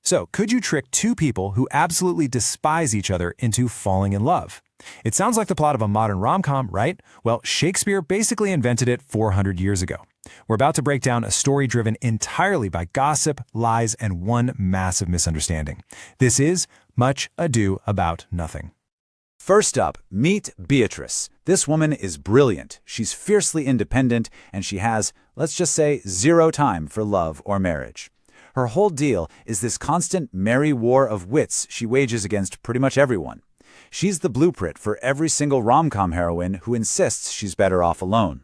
So, could you trick two people who absolutely despise each other into falling in love? It sounds like the plot of a modern rom-com, right? Well, Shakespeare basically invented it 400 years ago. We're about to break down a story driven entirely by gossip, lies, and one massive misunderstanding. This is Much Ado About Nothing. First up, meet Beatrice. This woman is brilliant. She's fiercely independent, and she has, let's just say, zero time for love or marriage. Her whole deal is this constant merry war of wits she wages against pretty much everyone. She's the blueprint for every single rom-com heroine who insists she's better off alone.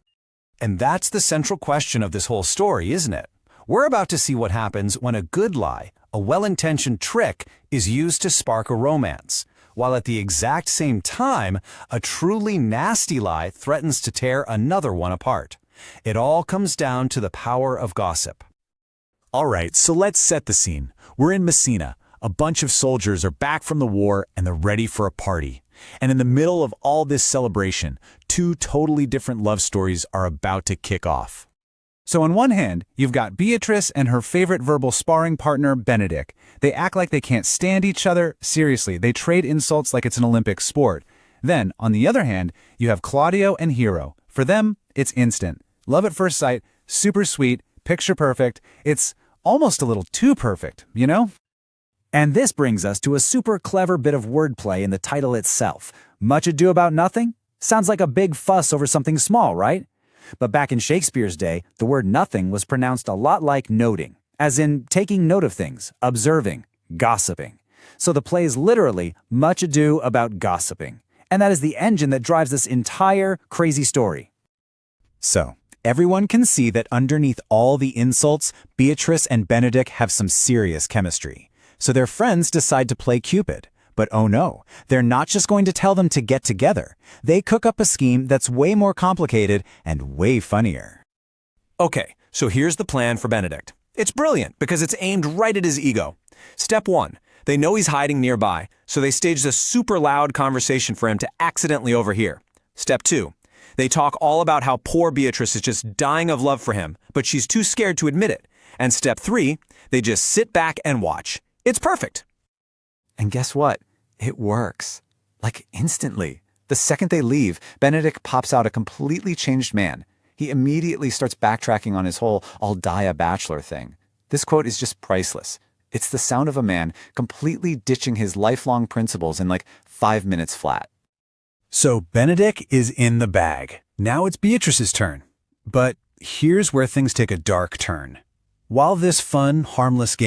And that's the central question of this whole story, isn't it? We're about to see what happens when a good lie, a well-intentioned trick, is used to spark a romance, while at the exact same time, a truly nasty lie threatens to tear another one apart. It all comes down to the power of gossip. All right, so let's set the scene. We're in Messina. A bunch of soldiers are back from the war and they're ready for a party. And in the middle of all this celebration, two totally different love stories are about to kick off. So on one hand, you've got Beatrice and her favorite verbal sparring partner, Benedict. They act like they can't stand each other. Seriously, they trade insults like it's an Olympic sport. Then, on the other hand, you have Claudio and Hero. For them, it's instant. Love at first sight, super sweet, picture perfect. It's almost a little too perfect, you know? And this brings us to a super clever bit of wordplay in the title itself. Much Ado About Nothing? Sounds like a big fuss over something small, right? But back in Shakespeare's day, the word nothing was pronounced a lot like noting, as in taking note of things, observing, gossiping. So the play is literally Much Ado About Gossiping. And that is the engine that drives this entire crazy story. So, everyone can see that underneath all the insults, Beatrice and Benedict have some serious chemistry. So their friends decide to play Cupid. But oh no, they're not just going to tell them to get together. They cook up a scheme that's way more complicated and way funnier. Okay, so here's the plan for Benedict. It's brilliant because it's aimed right at his ego. Step 1. They know he's hiding nearby, so they staged a super loud conversation for him to accidentally overhear. Step 2. They talk all about how poor Beatrice is just dying of love for him, but she's too scared to admit it. And step 3, they just sit back and watch. It's perfect. And guess what? It works. Like instantly. The second they leave, Benedict pops out a completely changed man. He immediately starts backtracking on his whole "I'll die a bachelor" thing. This quote is just priceless. It's the sound of a man completely ditching his lifelong principles in like 5 minutes flat. So Benedict is in the bag. Now it's Beatrice's turn. But here's where things take a dark turn. While this fun, harmless game